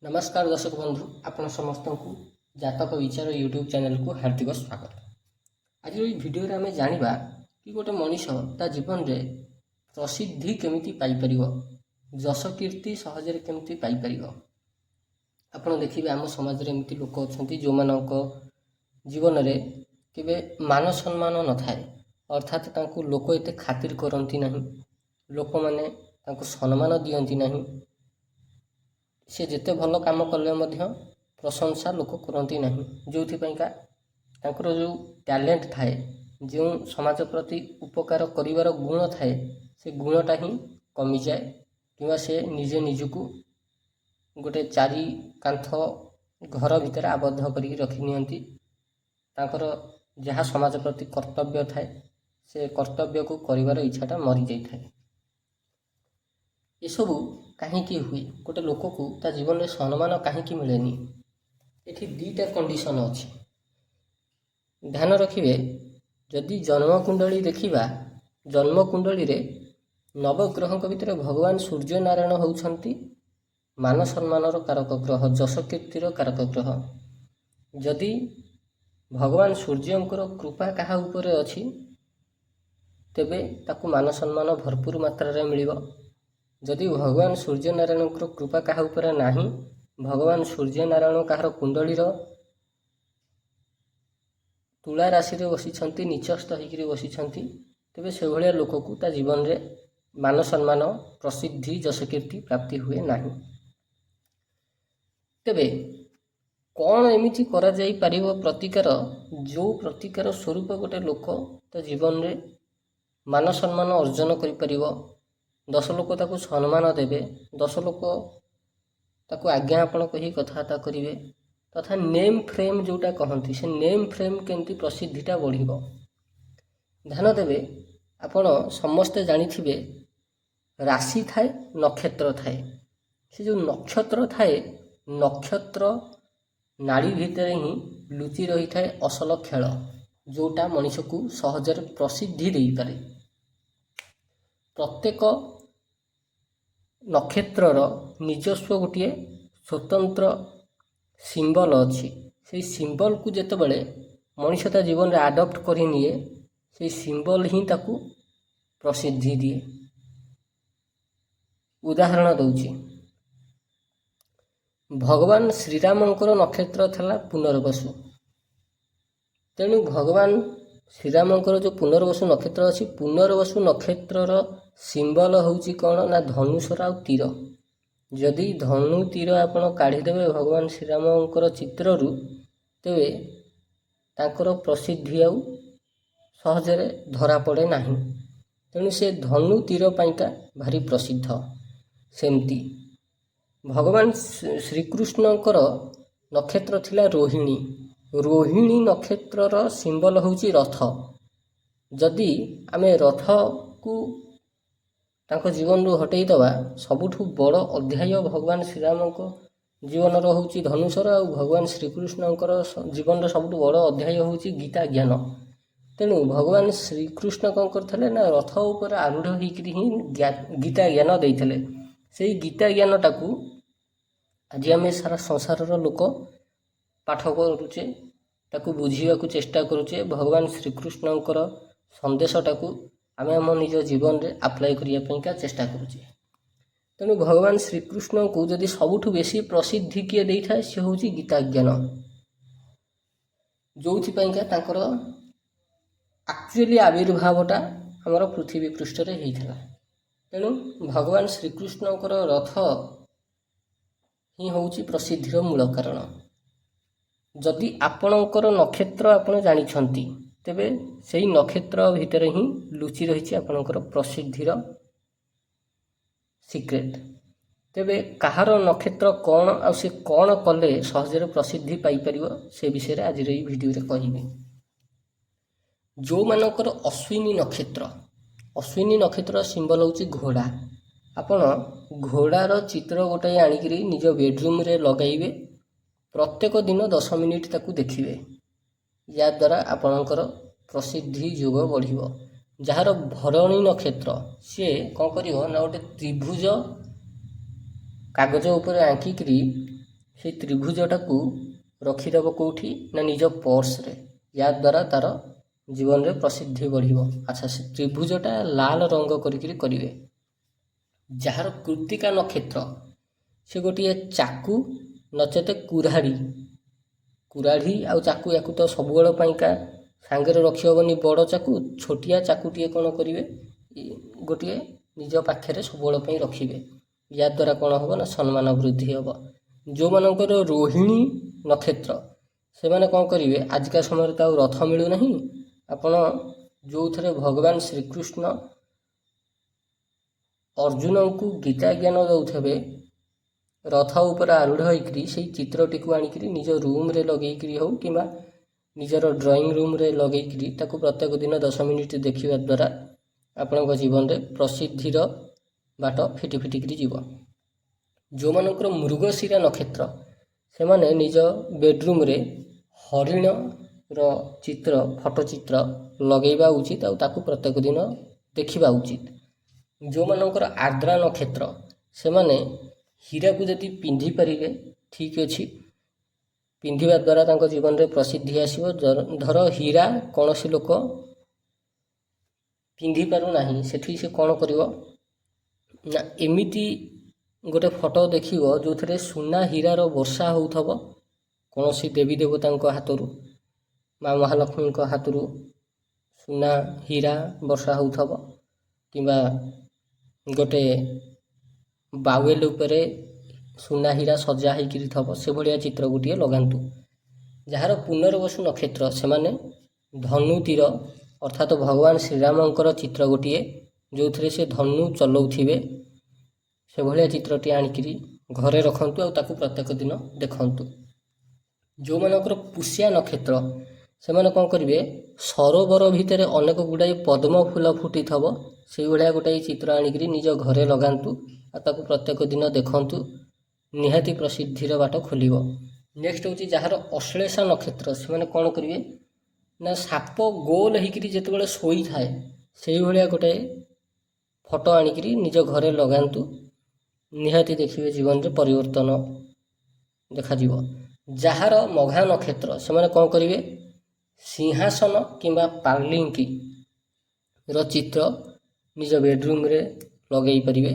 नमस्कार दर्शक बंधु आपण समस्त को जातक विचार यूट्यूब चैनल को हार्दिक स्वागत। आज वीडियो आम जाना कि गोटे मनीष ता जीवन रे प्रसिद्धि केमिति पाई परिबो, जश कीर्ति सहजरे केमिति पाई परिबो। आपण देखिबे आम समाज रे एमती लोक अछंती जो मानक जीवन रे केबे मान सम्मान न थाए, अर्थात तांको लोक एते खातिर करंती नहीं, लोक माने तांको सम्मान दियंती नहीं। से जेते भल काम कले मध्य प्रशंसा लोक करती नहीं, जो तांकर जो टैलेंट थाए, जो समाज प्रति उपकार करिवार गुण थाए, से गुणटा ही कमी जाए कि से निजे निजको गोटे चारि कांथ घर भितर आबद्ध कर रखी नियंती। तांकर जहाँ समाज प्रति कर्तव्य थाए से कर्तव्य को करिवार इच्छाटा मरी जाई थाए। एसबू कहीं हुए गोटे लोक को ता जीवन में सम्मान कहीं मिलेनी, ये दीटा कंडीशन अच्छी। ध्यान रखिए, जदि जन्मकुंडली देखा, जन्मकुंडली रे नवग्रह भितर भगवान सूर्य नारायण होउछंती मान सम्मान कारक ग्रह, जश कीर्तिर कारक ग्रह। जदि भगवान सूर्यंकर कृपा कहा उपरे अछि तेबे ताकू मान सम्मान भरपूर मात्रा रे मिलिबो। जदि भगवान सूर्य नारायण कृपा क्या ऊपर नाही, भगवान सूर्य नारायण कहार कुंडलीर तुला राशि रे बसी नीचस्थ होकर बसी, तेबे से भाया लोक को ता जीवन रे मान सम्मान प्रसिद्धि जश कीर्ति प्राप्ति हुए नाही। तेबे कौन एमिति करा जाई परिबो प्रतिकार, जो प्रतिकार स्वरूप गोटे लोक ता जीवन रे मान सम्मान अर्जन करि परिबो। 10 लोक ताकू सम्मान देवे, 10 लोक ताकू आज्ञापन कही कथबार्ता करेंगे, तथा नेम फ्रेम जोटा कहती से नेम फ्रेम केमती प्रसिद्धिटा बढ़िबो। ध्यान देवे, आपण समस्ते जानिथिबे राशि थाए नक्षत्र थाए। से जो नक्षत्र थाए, नक्षत्र नाड़ी भितर ही लुचि रही थाए असल खेल, जोटा मनीष को सहजरे प्रसिद्धि दे पारे। प्रत्येक नक्षत्रर निजस्व गोटे स्वतंत्र सिंबल अच्छी। से सिंबल को जेतेबेले मनीष ता जीवन रे आडप्ट करि निए, से सिंबल ही ताकू प्रसिद्धि दिए। उदाहरण दउची, भगवान श्रीरामंकर नक्षत्र थला पुनर्वसु। तेणु भगवान श्रीरामंकर जो पुनर्वसु नक्षत्र अच्छी, पुनर्वसु नक्षत्रर सिंबल होउची कौन ना धनुषर आ तीर। जदि धनु तीर आपण काढ़ीदेवे भगवान श्रीरामंकर चित्ररू, तेबे तांकर प्रसिद्धि आउ सहजरे धरा पड़े नाही। तेणु से धनु तीर पाइका भारी प्रसिद्ध। सेमती भगवान श्रीकृष्णंकर नक्षत्र थिला रोहिणी। रोहिणी नक्षत्रर सिंबल होउची रथ। जदि आमे रथ को तांको जीवन रू हटेई दवा, सबुठु बड़ अध्याय भगवान श्रीराम को जीवन होउची धनुषर, और भगवान श्रीकृष्णंकर जीवन रो सबुठु बड़ अध्याय होउची गीता ज्ञान। तेणु भगवान श्रीकृष्ण कौन करथिले ना रथ ऊपर आरूढ़ होइकरी ही गीता ज्ञान देइथिले। सेई गीता ज्ञान टाकू आज आमे सारा संसारर लोक पाठ करूचे, ताकू बुझिबाकू चेष्टा करूचे। भगवान श्रीकृष्णंकर संदेशटाकू आमे आम निज जीवन रे अप्लाई करिया चेष्टा करूचे। तेणु भगवान श्रीकृष्ण को जदि सबुठु बेसी प्रसिद्धि किए देई थाए, से होउची गीता ज्ञान, जोथिपाइका तांकर एक्चुअली आविर्भावटा हमर पृथ्वी पृष्ठ रे हेइथिला। तेणु भगवान श्रीकृष्णंकर रथ ही होउची प्रसिद्धिर मूल कारण। जदि आपणकर नक्षत्र आपण जानिछंती, तेबे सेई नक्षत्र भितर ही लुचि रही आपणकर प्रसिद्धिर सिक्रेट। तेबे कहार नक्षत्र कौन आ से कौन कले सहजरे प्रसिद्धि पाई परिबो, से विषय आज भिडियो रे कहिबे। जो मानकर अश्विनी नक्षत्र, अश्विनी नक्षत्र सिंबल होउची घोड़ा। आपण घोड़ार चित्र गोटे आनिकरी निज बेडरूम रे लगाइबे। प्रत्येक दिन 10 मिनिट ताकू देखिए, या द्वारा आपणकर प्रसिद्धि योग बढ़िबो। जार भरणी नक्षत्र, सी कौन करिवो ना गोटे त्रिभुज कागज ऊपर आंकिकी ସେଇ ତ୍ରିଭୁଜଟାକୁ ରଖିଦେବ କେଉଁଠି ନା ନିଜ ପର୍ସରେ। ଦ୍ୱାରା ତାର ଜୀବନରେ ପ୍ରସିଦ୍ଧି ବଢ଼ିବ। ଆଚ୍ଛା, ସେ ତ୍ରିଭୁଜଟା ଲାଲ ରଙ୍ଗ କରିକିରି କରିବେ। ଯାହାର କୃତ୍ତିକା ନକ୍ଷତ୍ର ସେ ଗୋଟିଏ ଚାକୁ ନଚେତ କୁରାଢ଼ୀ ଆଉ ଚାକୁ, ୟାକୁ ତ ସବୁବେଳ ପାଇଁକା ସାଙ୍ଗରେ ରଖିହେବନି। ବଡ଼ ଚାକୁ, ଛୋଟିଆ ଚାକୁଟିଏ କ'ଣ କରିବେ, ଗୋଟିଏ ନିଜ ପାଖରେ ସବୁବେଳ ପାଇଁ ରଖିବେ। ଦ୍ୱାରା କ'ଣ ହେବ ନା ସମ୍ମାନ ବୃଦ୍ଧି ହେବ। ଯେଉଁମାନଙ୍କର ରୋହିଣୀ ନକ୍ଷତ୍ର ସେମାନେ କ'ଣ କରିବେ, ଆଜିକା ସମୟରେ ତ ଆଉ ରଥ ମିଳୁନାହିଁ। ଆପଣ ଯେଉଁଥିରେ ଭଗବାନ ଶ୍ରୀକୃଷ୍ଣ ଅର୍ଜୁନଙ୍କୁ ଗୀତା ଜ୍ଞାନ ଦେଉଥିବେ, ରଥ ଉପରେ ଆରୂଢ଼ ହୋଇକରି ସେଇ ଚିତ୍ରଟିକୁ ଆଣିକିରି ନିଜ ରୁମ୍ରେ ଲଗେଇକିରି ହେଉ କିମ୍ବା ନିଜର ଡ୍ରଇଂ ରୁମ୍ରେ ଲଗେଇକିରି ତାକୁ ପ୍ରତ୍ୟେକ ଦିନ 10 ମିନିଟ୍ ଦେଖିବା ଦ୍ୱାରା ଆପଣଙ୍କ ଜୀବନରେ ପ୍ରସିଦ୍ଧିର ବାଟ ଫିଟି ଫିଟିକିରି ଯିବ। ଯେଉଁମାନଙ୍କର ମୃଗଶିରା ନକ୍ଷତ୍ର ସେମାନେ ନିଜ ବେଡ଼ରୁମ୍ରେ ହରିଣର ଚିତ୍ର, ଫଟୋ ଚିତ୍ର ଲଗେଇବା ଉଚିତ ଆଉ ତାକୁ ପ୍ରତ୍ୟେକ ଦିନ ଦେଖିବା ଉଚିତ। ଯେଉଁମାନଙ୍କର ଆର୍ଦ୍ରା ନକ୍ଷତ୍ର ସେମାନେ ହୀରାକୁ ଯଦି ପିନ୍ଧିପାରିବେ ଠିକ୍ ଅଛି, ପିନ୍ଧିବା ଦ୍ୱାରା ତାଙ୍କ ଜୀବନରେ ପ୍ରସିଦ୍ଧି ଆସିବ। ଧର ହୀରା କୌଣସି ଲୋକ ପିନ୍ଧିପାରୁନାହିଁ, ସେଠି ସେ କ'ଣ କରିବ ନା ଏମିତି ଗୋଟେ ଫଟୋ ଦେଖିବ ଯେଉଁଥିରେ ସୁନା ହୀରାର ବର୍ଷା ହେଉଥିବ। କୌଣସି ଦେବୀ ଦେବତାଙ୍କ ହାତରୁ, ମା ମହାଲକ୍ଷ୍ମୀଙ୍କ ହାତରୁ ସୁନା ହୀରା ବର୍ଷା ହେଉଥିବ କିମ୍ବା ଗୋଟେ ବାୱେଲ ଉପରେ ସୁନା ହୀରା ସଜା ହେଇକିରି ଥିବ, ସେଭଳିଆ ଚିତ୍ର ଗୋଟିଏ ଲଗାନ୍ତୁ। ଯାହାର ପୁନର୍ବସୁ ନକ୍ଷତ୍ର ସେମାନେ ଧନୁ ତୀର ଅର୍ଥାତ୍ ଭଗବାନ ଶ୍ରୀରାମଙ୍କର ଚିତ୍ର ଗୋଟିଏ ଯେଉଁଥିରେ ସେ ଧନୁ ଚଲାଉଥିବେ, ସେଭଳିଆ ଚିତ୍ରଟି ଆଣିକିରି ଘରେ ରଖନ୍ତୁ ଆଉ ତାକୁ ପ୍ରତ୍ୟେକ ଦିନ ଦେଖନ୍ତୁ। ଯେଉଁମାନଙ୍କର ପୁଷ୍ୟା ନକ୍ଷତ୍ର ସେମାନେ କ'ଣ କରିବେ, ସରୋବର ଭିତରେ ଅନେକ ଗୁଡ଼ାଏ ପଦ୍ମ ଫୁଲ ଫୁଟିଥିବ, ସେଇଭଳିଆ ଗୋଟାଏ ଚିତ୍ର ଆଣିକିରି ନିଜ ଘରେ ଲଗାନ୍ତୁ ଆଉ ତାକୁ ପ୍ରତ୍ୟେକ ଦିନ ଦେଖନ୍ତୁ। ନିହାତି ପ୍ରସିଦ୍ଧିର ବାଟ ଖୋଲିବ। ନେକ୍ସଟ ହେଉଛି ଯାହାର ଅଶ୍ଳେଷା ନକ୍ଷତ୍ର ସେମାନେ କ'ଣ କରିବେ ନା ସାପ ଗୋଲ ହେଇକିରି ଯେତେବେଳେ ଶୋଇଥାଏ ସେଇଭଳିଆ ଗୋଟାଏ ଫଟୋ ଆଣିକିରି ନିଜ ଘରେ ଲଗାନ୍ତୁ। ନିହାତି ଦେଖିବେ ଜୀବନରେ ପରିବର୍ତ୍ତନ ଦେଖାଯିବ। ଯାହାର ମଘା ନକ୍ଷତ୍ର ସେମାନେ କ'ଣ କରିବେ, ସିଂହାସନ କିମ୍ବା ପାଲିଙ୍କିର ଚିତ୍ର ନିଜ ବେଡ଼ରୁମ୍ରେ ଲଗାଇ ପାରିବେ।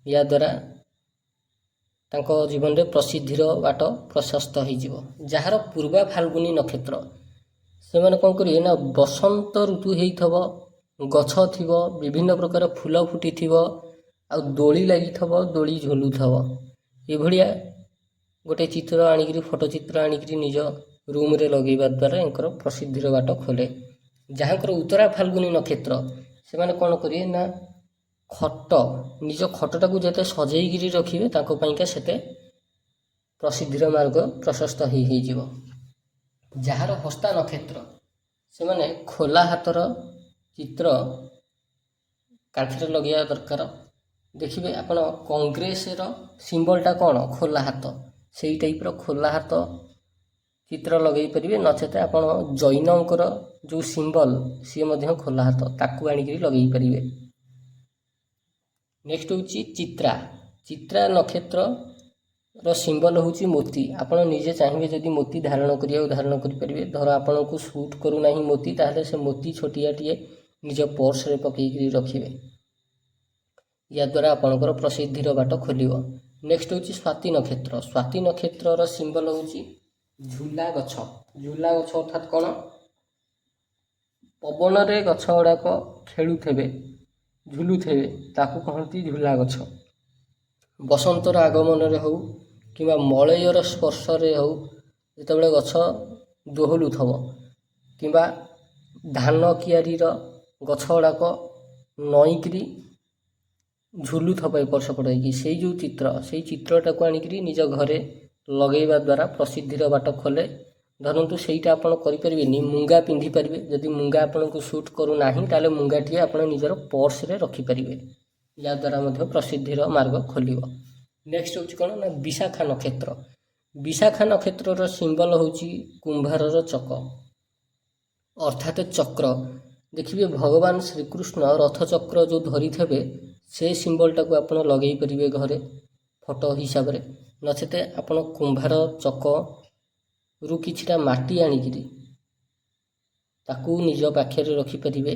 ଦ୍ୱାରା ତାଙ୍କ ଜୀବନରେ ପ୍ରସିଦ୍ଧିର ବାଟ ପ୍ରଶସ୍ତ ହୋଇଯିବ। ଯାହାର ପୂର୍ବା ଫାଲ୍ଗୁନୀ ନକ୍ଷତ୍ର ସେମାନେ କ'ଣ କରିବେ ନା ବସନ୍ତ ଋତୁ ହେଇଥିବ, ଗଛ ଥିବ, ବିଭିନ୍ନ ପ୍ରକାର ଫୁଲ ଫୁଟିଥିବ ଆଉ ଦୋଳି ଲାଗିଥିବ, ଦୋଳି ଝୁଲୁଥିବ, ଏଭଳିଆ ଗୋଟେ ଚିତ୍ର ଆଣିକିରି, ଫଟୋ ଚିତ୍ର ଆଣିକିରି ନିଜ ରୁମ୍ରେ ଲଗାଇବା ଦ୍ୱାରା ୟାଙ୍କର ପ୍ରସିଦ୍ଧିର ବାଟ ଖୋଲେ। ଯାହାଙ୍କର ଉତ୍ତରା ଫାଲ୍ଗୁନୀ ନକ୍ଷତ୍ର ସେମାନେ କ'ଣ କରିବେ ନା ନିଜ ଖଟଟାକୁ ଯେତେ ସଜେଇକିରି ରଖିବେ ତାଙ୍କ ପାଇଁକା ସେତେ ପ୍ରସିଦ୍ଧିର ମାର୍ଗ ପ୍ରଶସ୍ତ ହେଇଯିବ। ଯାହାର ହସ୍ତା ନକ୍ଷତ୍ର ସେମାନେ ଖୋଲା ହାତର ଚିତ୍ର କାନ୍ଥରେ ଲଗାଇବା ଦରକାର। ଦେଖିବେ ଆପଣ କଂଗ୍ରେସର ସିମ୍ବଲଟା କ'ଣ, ଖୋଲା ହାତ, ସେଇ ଟାଇପ୍ର ଖୋଲା ହାତ ଚିତ୍ର ଲଗାଇ ପାରିବେ। ନଚେତ ଆପଣ ଜୈନଙ୍କର ଯେଉଁ ସିମ୍ବଲ ସିଏ ମଧ୍ୟ ଖୋଲା ହାତ, ତାକୁ ଆଣିକିରି ଲଗାଇ ପାରିବେ। ନେକ୍ସଟ ହେଉଛି ଚିତ୍ରା ନକ୍ଷତ୍ରର ସିମ୍ବଲ ହେଉଛି ମୋତି। ଆପଣ ନିଜେ ଚାହିଁବେ ଯଦି ମୋତି ଧାରଣ କରିବାକୁ ଧାରଣ କରିପାରିବେ। ଧର ଆପଣଙ୍କୁ ସୁଟ୍ କରୁନାହିଁ ମୋତି, ତାହେଲେ ସେ ମୋତି ଛୋଟିଆଟିଏ ନିଜ ପର୍ସରେ ପକାଇକିରି ରଖିବେ। ଦ୍ୱାରା ଆପଣଙ୍କର ପ୍ରସିଦ୍ଧିର ବାଟ ଖୋଲିବ। ନେକ୍ସଟ ହେଉଛି ସ୍ୱାତି ନକ୍ଷତ୍ର। ସ୍ୱାତି ନକ୍ଷତ୍ରର ସିମ୍ବଲ ହେଉଛି ଝୁଲା ଗଛ। ଝୁଲା ଗଛ ଅର୍ଥାତ୍ କ'ଣ, ପବନରେ ଗଛ ଗୁଡ଼ାକ ଖେଳୁଥିବେ, ଝୁଲୁଥିବେ, ତାକୁ କହନ୍ତି ଝୁଲା ଗଛ। ବସନ୍ତର ଆଗମନରେ ହେଉ କିମ୍ବା ମଳୟର ସ୍ପର୍ଶରେ ହେଉ, ଯେତେବେଳେ ଗଛ ଦୋହଲୁଥିବ କିମ୍ବା ଧାନ କିଆରୀର ଗଛ ଗୁଡ଼ାକ ନଈକିରି ଝୁଲୁଥିବ ଏପଟ ସେପଟ ହେଇକି, ସେଇ ଯେଉଁ ଚିତ୍ର, ସେଇ ଚିତ୍ରଟାକୁ ଆଣିକିରି ନିଜ ଘରେ ଲଗାଇବା ଦ୍ୱାରା ପ୍ରସିଦ୍ଧିର ବାଟ ଖୋଲେ। ଧରନ୍ତୁ ସେଇଟା ଆପଣ କରିପାରିବେନି, ମୁଙ୍ଗା ପିନ୍ଧିପାରିବେ। ଯଦି ମୁଙ୍ଗା ଆପଣଙ୍କୁ ସୁଟ୍ କରୁନାହିଁ ତାହେଲେ ମୁଙ୍ଗାଟିଏ ଆପଣ ନିଜର ପର୍ସରେ ରଖିପାରିବେ। ଦ୍ୱାରା ମଧ୍ୟ ପ୍ରସିଦ୍ଧିର ମାର୍ଗ ଖୋଲିବ। ନେକ୍ସଟ ହେଉଛି କ'ଣ ନା ବିଶାଖା ନକ୍ଷତ୍ର। ବିଶାଖା ନକ୍ଷତ୍ରର ସିମ୍ବଲ ହେଉଛି କୁମ୍ଭାରର ଚକ ଅର୍ଥାତ୍ ଚକ୍ର। ଦେଖିବେ ଭଗବାନ ଶ୍ରୀକୃଷ୍ଣ ରଥଚକ୍ର ଯେଉଁ ଧରିଥିବେ ସେ ସିମ୍ବଲଟାକୁ ଆପଣ ଲଗାଇ ପାରିବେ ଘରେ। ଫଟୋ ହିସାବରେ, ନଚେତ ଆପଣ କୁମ୍ଭାର ଚକରୁ କିଛିଟା ମାଟି ଆଣିକିରି ତାକୁ ନିଜ ପାଖରେ ରଖିପାରିବେ।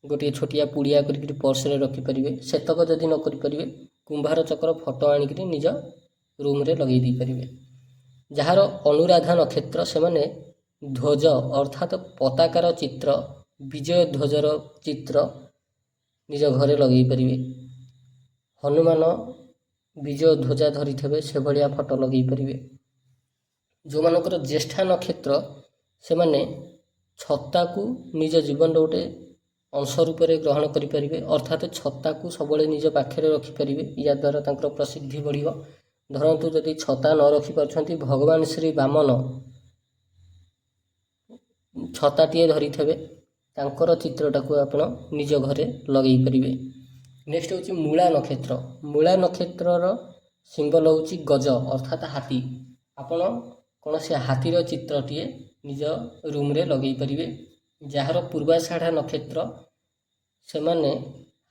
ଗୋଟିଏ ଛୋଟିଆ ପୁଡ଼ିଆ କରିକିରି ପର୍ସରେ ରଖିପାରିବେ। ସେତକ ଯଦି ନ କରିପାରିବେ କୁମ୍ଭାର ଚକର ଫଟୋ ଆଣିକିରି ନିଜ ରୁମ୍ରେ ଲଗେଇ ଦେଇପାରିବେ। ଯାହାର ଅନୁରାଧା ନକ୍ଷତ୍ର ସେମାନେ ଧ୍ୱଜ ଅର୍ଥାତ୍ ପତାକାର ଚିତ୍ର, ବିଜୟ ଧ୍ୱଜର ଚିତ୍ର ନିଜ ଘରେ ଲଗେଇ ପାରିବେ। ହନୁମାନ ବିଜୟ ଧ୍ୱଜା ଧରିଥିବେ ସେଭଳିଆ ଫଟୋ ଲଗେଇ ପାରିବେ। ଯେଉଁମାନଙ୍କର ଜ୍ୟେଷ୍ଠା ନକ୍ଷତ୍ର ସେମାନେ ଛତାକୁ ନିଜ ଜୀବନର ଗୋଟେ ଅଂଶ ରୂପରେ ଗ୍ରହଣ କରିପାରିବେ, ଅର୍ଥାତ୍ ଛତାକୁ ସବୁବେଳେ ନିଜ ପାଖରେ ରଖିପାରିବେ। ଯାଦ୍ୱାରା ତାଙ୍କର ପ୍ରସିଦ୍ଧି ବଢ଼ିବ। ଧରନ୍ତୁ ଯଦି ଛତା ନ ରଖିପାରୁଛନ୍ତି, ଭଗବାନ ଶ୍ରୀ ବାମନ ଛତାଟିଏ ଧରିଥିବେ, ତାଙ୍କର ଚିତ୍ରଟାକୁ ଆପଣ ନିଜ ଘରେ ଲଗେଇ ପାରିବେ। ନେକ୍ସଟ ହେଉଛି ମୂଳା ନକ୍ଷତ୍ର। ମୂଳା ନକ୍ଷତ୍ରର ସିମ୍ବଲ ହେଉଛି ଗଜ ଅର୍ଥାତ୍ ହାତୀ। ଆପଣ କୌଣସି ହାତୀର ଚିତ୍ରଟିଏ ନିଜ ରୁମ୍ରେ ଲଗେଇ ପାରିବେ। ଯାହାର ପୂର୍ବାଷାଢ଼ା ନକ୍ଷତ୍ର ସେମାନେ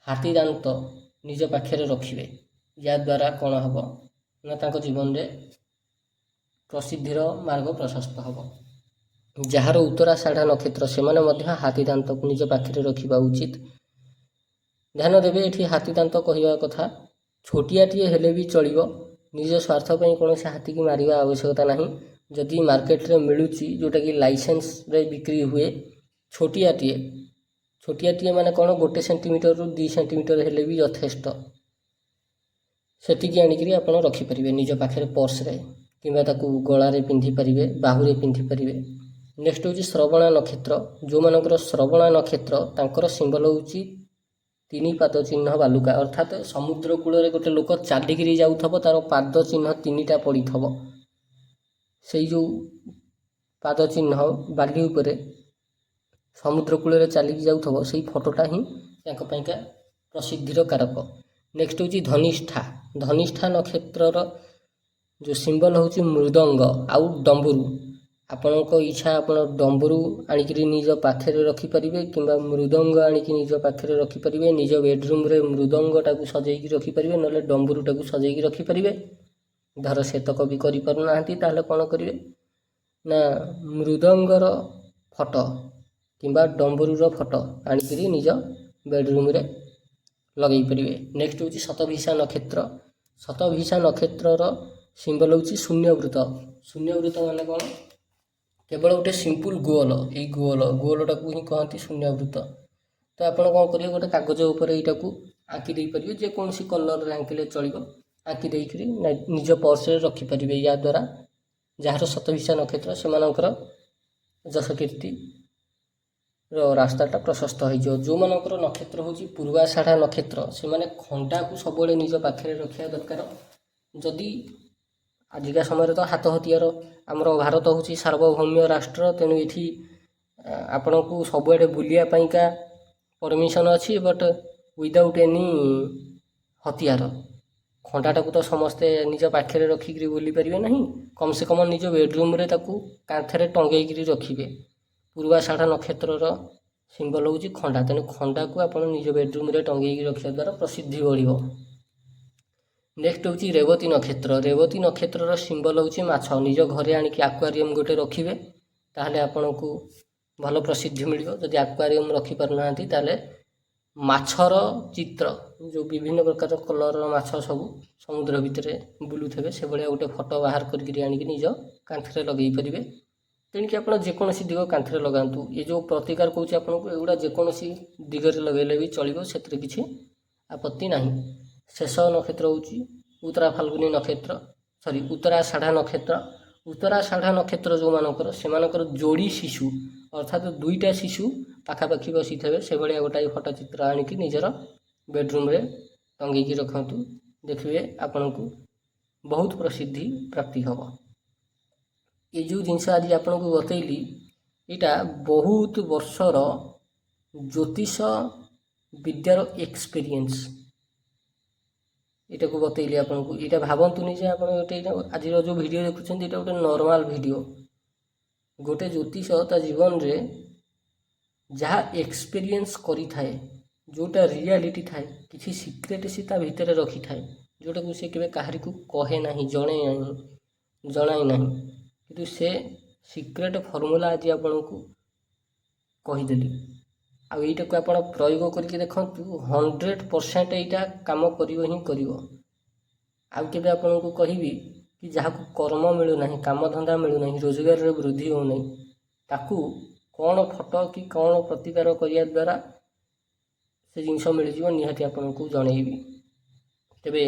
ହାତୀ ଦାନ୍ତ ନିଜ ପାଖରେ ରଖିବେ। ଯାଦ୍ୱାରା କ'ଣ ହେବ ନା ତାଙ୍କ ଜୀବନରେ ପ୍ରସିଦ୍ଧିର ମାର୍ଗ ପ୍ରଶସ୍ତ ହେବ। ଯାହାର ଉତ୍ତରାଷାଢ଼ା ନକ୍ଷତ୍ର ସେମାନେ ମଧ୍ୟ ହାତୀ ଦାନ୍ତକୁ ନିଜ ପାଖରେ ରଖିବା ଉଚିତ। ଧ୍ୟାନ ଦେବେ, ଏଠି ହାତୀ ଦାନ୍ତ କହିବା କଥା ଛୋଟିଆଟିଏ ହେଲେ ବି ଚଳିବ। ନିଜ ସ୍ୱାର୍ଥ ପାଇଁ କୌଣସି ହାତୀକି ମାରିବା ଆବଶ୍ୟକତା ନାହିଁ। ଯଦି ମାର୍କେଟରେ ମିଳୁଛି ଯେଉଁଟାକି ଲାଇସେନ୍ସରେ ବିକ୍ରି ହୁଏ, ଛୋଟିଆଟିଏ ମାନେ କ'ଣ 1 ସେଣ୍ଟିମିଟରରୁ 2 ସେଣ୍ଟିମିଟର ହେଲେ ବି ଯଥେଷ୍ଟ। ସେତିକି ଆଣିକିରି ଆପଣ ରଖିପାରିବେ ନିଜ ପାଖରେ ପର୍ସରେ, କିମ୍ବା ତାକୁ ଗଳାରେ ପିନ୍ଧିପାରିବେ, ବାହୁରେ ପିନ୍ଧିପାରିବେ। ନେକ୍ସଟ ହେଉଛି ଶ୍ରବଣା ନକ୍ଷତ୍ର। ଯେଉଁମାନଙ୍କର ଶ୍ରବଣା ନକ୍ଷତ୍ର ତାଙ୍କର ସିମ୍ବଲ ହେଉଛି 3 ପାଦ ଚିହ୍ନ ବାଲୁକା, ଅର୍ଥାତ୍ ସମୁଦ୍ର କୂଳରେ ଗୋଟେ ଲୋକ ଚାଲିକିରି ଯାଉଥିବ, ତାର ପାଦ ଚିହ୍ନ 3ଟା ପଡ଼ିଥିବ। ସେଇ ଯେଉଁ ପାଦ ଚିହ୍ନ ବାଲି ଉପରେ ସମୁଦ୍ର କୂଳରେ ଚାଲିକି ଯାଉଥିବ, ସେଇ ଫଟୋଟା ହିଁ ତାଙ୍କ ପାଇଁକା ପ୍ରସିଦ୍ଧିର କାରକ। ନେକ୍ସଟ ହେଉଛି ଧନିଷ୍ଠା। ଧନିଷ୍ଠା ନକ୍ଷତ୍ରର ଯେଉଁ ସିମ୍ବଲ ହେଉଛି ମୃଦଙ୍ଗ ଆଉ ଡମ୍ବୁରୁ। ଆପଣଙ୍କ ଇଚ୍ଛା, ଆପଣ ଡମ୍ବୁରୁ ଆଣିକିରି ନିଜ ପାଖରେ ରଖିପାରିବେ କିମ୍ବା ମୃଦଙ୍ଗ ଆଣିକି ନିଜ ପାଖରେ ରଖିପାରିବେ। ନିଜ ବେଡ଼ରୁମ୍ରେ ମୃଦଙ୍ଗଟାକୁ ସଜେଇକି ରଖିପାରିବେ, ନହେଲେ ଡମ୍ବୁରୁଟାକୁ ସଜେଇକି ରଖିପାରିବେ। ଧର ସେତକ ବି କରିପାରୁନାହାନ୍ତି, ତାହେଲେ କ'ଣ କରିବେ ନା ମୃଦଙ୍ଗର ଫଟୋ କିମ୍ବା ଡମ୍ବୁରୁର ଫଟୋ ଆଣିକିରି ନିଜ ବେଡ଼ରୁମ୍ରେ ଲଗେଇ ପାରିବେ। ନେକ୍ସଟ ହେଉଛି ଶତଭିଷା ନକ୍ଷତ୍ର। ଶତଭିଷା ନକ୍ଷତ୍ରର ସିମ୍ବଲ ହେଉଛି ଶୂନ୍ୟବୃତ୍ତ। ଶୂନ୍ୟବୃତ୍ତ ମାନେ କ'ଣ? କେବଳ ଗୋଟେ ସିମ୍ପୁଲ ଗୋଲ, ଏଇ ଗୋଲଟାକୁ ହିଁ କହନ୍ତି ଶୂନ୍ୟବୃତ୍ତ। ତ ଆପଣ କ'ଣ କରିବେ, ଗୋଟେ କାଗଜ ଉପରେ ଏଇଟାକୁ ଆଙ୍କି ଦେଇପାରିବେ। ଯେକୌଣସି କଲରରେ ଆଙ୍କିଲେ ଚଳିବ। ଆଙ୍କି ଦେଇକରି ନିଜ ପର୍ସରେ ରଖିପାରିବେ। ଯାଦ୍ୱାରା ଯାହାର ଶତଭିଷା ନକ୍ଷତ୍ର ସେମାନଙ୍କର ଯଶ କୀର୍ତ୍ତିର ରାସ୍ତାଟା ପ୍ରଶସ୍ତ ହୋଇଯିବ। ଯେଉଁମାନଙ୍କର ନକ୍ଷତ୍ର ହେଉଛି ପୂର୍ବାଷାଢ଼ା ନକ୍ଷତ୍ର ସେମାନେ ଖଣ୍ଡାକୁ ସବୁବେଳେ ନିଜ ପାଖରେ ରଖିବା ଦରକାର। ଯଦି ଆଜିକା ସମୟରେ ତ ହାତ ହତିଆର, ଆମର ଭାରତ ହେଉଛି ସାର୍ବଭୌମ୍ୟ ରାଷ୍ଟ୍ର, ତେଣୁ ଏଠି ଆପଣଙ୍କୁ ସବୁଆଡ଼େ ବୁଲିବା ପାଇଁକା ପରମିଶନ ଅଛି, ବଟ୍ ୱିଦାଉଟ୍ ଏନି ହତିଆର। ଖଣ୍ଡାଟାକୁ ତ ସମସ୍ତେ ନିଜ ପାଖରେ ରଖିକିରି ବୁଲି ପାରିବେ ନାହିଁ। କମ୍ ସେ କମ୍ ନିଜ ବେଡ଼ରୁମ୍ରେ ତାକୁ କାନ୍ଥରେ ଟଙ୍ଗେଇକିରି ରଖିବେ। ପୂର୍ବାଷାଢ଼ା ନକ୍ଷତ୍ରର ସିମ୍ବଲ ହେଉଛି ଖଣ୍ଡା, ତେଣୁ ଖଣ୍ଡାକୁ ଆପଣ ନିଜ ବେଡ଼ରୁମ୍ରେ ଟଙ୍ଗେଇକି ରଖିବା ଦ୍ୱାରା ପ୍ରସିଦ୍ଧି ବଢ଼ିବ। ନେକ୍ସଟ ହେଉଛି ରେବତୀ ନକ୍ଷତ୍ର। ରେବତୀ ନକ୍ଷତ୍ରର ସିମ୍ବଲ ହେଉଛି ମାଛ। ନିଜ ଘରେ ଆଣିକି ଆକ୍ୱାରିୟମ୍ ଗୋଟେ ରଖିବେ, ତାହେଲେ ଆପଣଙ୍କୁ ଭଲ ପ୍ରସିଦ୍ଧି ମିଳିବ। ଯଦି ଆକ୍ୱାରିୟମ୍ ରଖିପାରୁନାହାନ୍ତି, ତାହେଲେ ମାଛର ଚିତ୍ର, ଯେଉଁ ବିଭିନ୍ନ ପ୍ରକାର କଲରର ମାଛ ସବୁ ସମୁଦ୍ର ଭିତରେ ବୁଲୁଥିବେ, ସେଭଳିଆ ଗୋଟେ ଫଟୋ ବାହାର କରିକିରି ଆଣିକି ନିଜ କାନ୍ଥରେ ଲଗେଇ ପାରିବେ। ତେଣିକି ଆପଣ ଯେକୌଣସି ଦିଗ କାନ୍ଥରେ ଲଗାନ୍ତୁ। ଏ ଯେଉଁ ପ୍ରତିକାର କହୁଛି ଆପଣଙ୍କୁ, ଏଗୁଡ଼ା ଯେକୌଣସି ଦିଗରେ ଲଗାଇଲେ ବି ଚଳିବ, ସେଥିରେ କିଛି ଆପତ୍ତି ନାହିଁ। ଶେଷ ନକ୍ଷତ୍ର ହେଉଛି ଉତ୍ତରାଷାଢ଼ା ନକ୍ଷତ୍ର। ଉତ୍ତରାଷାଢ଼ା ନକ୍ଷତ୍ର ଯେଉଁମାନଙ୍କର, ସେମାନଙ୍କର ଯୋଡ଼ି ଶିଶୁ ଅର୍ଥାତ୍ 2ଟା ଶିଶୁ ପାଖାପାଖି ବସିଥିବେ, ସେଭଳିଆ ଗୋଟାଏ ଫଟୋ ଚିତ୍ର ଆଣିକି ନିଜର ବେଡ଼ରୁମ୍ରେ ଟଙ୍ଗେଇକି ରଖନ୍ତୁ। ଦେଖିବେ ଆପଣଙ୍କୁ ବହୁତ ପ୍ରସିଦ୍ଧି ପ୍ରାପ୍ତି ହେବ। ଏ ଯେଉଁ ଜିନିଷ ଆଜି ଆପଣଙ୍କୁ ବତେଇଲି, ଏଇଟା ବହୁତ ବର୍ଷର ଜ୍ୟୋତିଷ ବିଦ୍ୟାର ଏକ୍ସପିରିଏନ୍ସ। ଏଇଟାକୁ ବତେଇଲି ଆପଣଙ୍କୁ। ଏଇଟା ଭାବନ୍ତୁନି ଯେ ଆପଣ ଆଜିର ଯେଉଁ ଭିଡ଼ିଓ ଦେଖୁଛନ୍ତି ଏଇଟା ଗୋଟେ ନର୍ମାଲ ଭିଡ଼ିଓ। ଗୋଟେ ଜ୍ୟୋତିଷ ତା ଜୀବନରେ ଯାହା ଏକ୍ସପିରିଏନ୍ସ କରିଥାଏ, ଯେଉଁଟା ରିଆଲିଟି ଥାଏ, କିଛି ସିକ୍ରେଟ୍ ସେ ତା ଭିତରେ ରଖିଥାଏ, ଯେଉଁଟାକୁ ସେ କେବେ କାହାରିକୁ କହେ ନାହିଁ, ଜଣାଏ ନାହିଁ, କିନ୍ତୁ ସେ ସିକ୍ରେଟ୍ ଫର୍ମୁଲା ଆଜି ଆପଣଙ୍କୁ କହିଦେଲି। ଆଉ ଏଇଟାକୁ ଆପଣ ପ୍ରୟୋଗ କରିକି ଦେଖନ୍ତୁ, 100% ଏଇଟା କାମ କରିବ ହିଁ କରିବ। ଆଉ କେବେ ଆପଣଙ୍କୁ କହିବି କି ଯାହାକୁ କର୍ମ ମିଳୁନାହିଁ, କାମଧନ୍ଦା ମିଳୁନାହିଁ, ରୋଜଗାରରେ ବୃଦ୍ଧି ହେଉନାହିଁ, ତାକୁ କ'ଣ ଫଟୋ କି କ'ଣ ପ୍ରତିକାର କରିବା ଦ୍ୱାରା ସେ ଜିନିଷ ମିଳିଯିବ ନିହାତି ଆପଣଙ୍କୁ ଜଣେଇବି। ତେବେ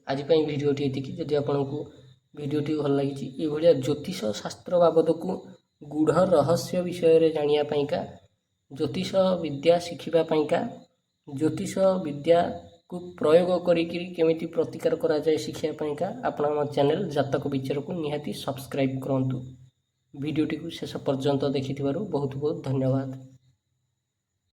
ଆଜି ପାଇଁ ଭିଡ଼ିଓଟି ଏତିକି। ଯଦି ଆପଣଙ୍କୁ ଭିଡ଼ିଓଟି ଭଲ ଲାଗିଛି, ଏଇଭଳିଆ ଜ୍ୟୋତିଷ ଶାସ୍ତ୍ର ବାବଦକୁ ଗୂଢ଼ ରହସ୍ୟ ବିଷୟରେ ଜାଣିବା ପାଇଁକା, ଜ୍ୟୋତିଷ ବିଦ୍ୟା ଶିଖିବା ପାଇଁକା, ଜ୍ୟୋତିଷ ବିଦ୍ୟାକୁ ପ୍ରୟୋଗ କରିକି କେମିତି ପ୍ରତିକାର କରାଯାଏ ଶିଖିବା ପାଇଁକା ଆପଣ ଆମ ଚ୍ୟାନେଲ୍ ଜାତକ ବିଚାରକୁ ନିହାତି ସବସ୍କ୍ରାଇବ୍ କରନ୍ତୁ। ଭିଡ଼ିଓଟିକୁ ଶେଷ ପର୍ଯ୍ୟନ୍ତ ଦେଖିଥିବାରୁ ବହୁତ ବହୁତ ଧନ୍ୟବାଦ।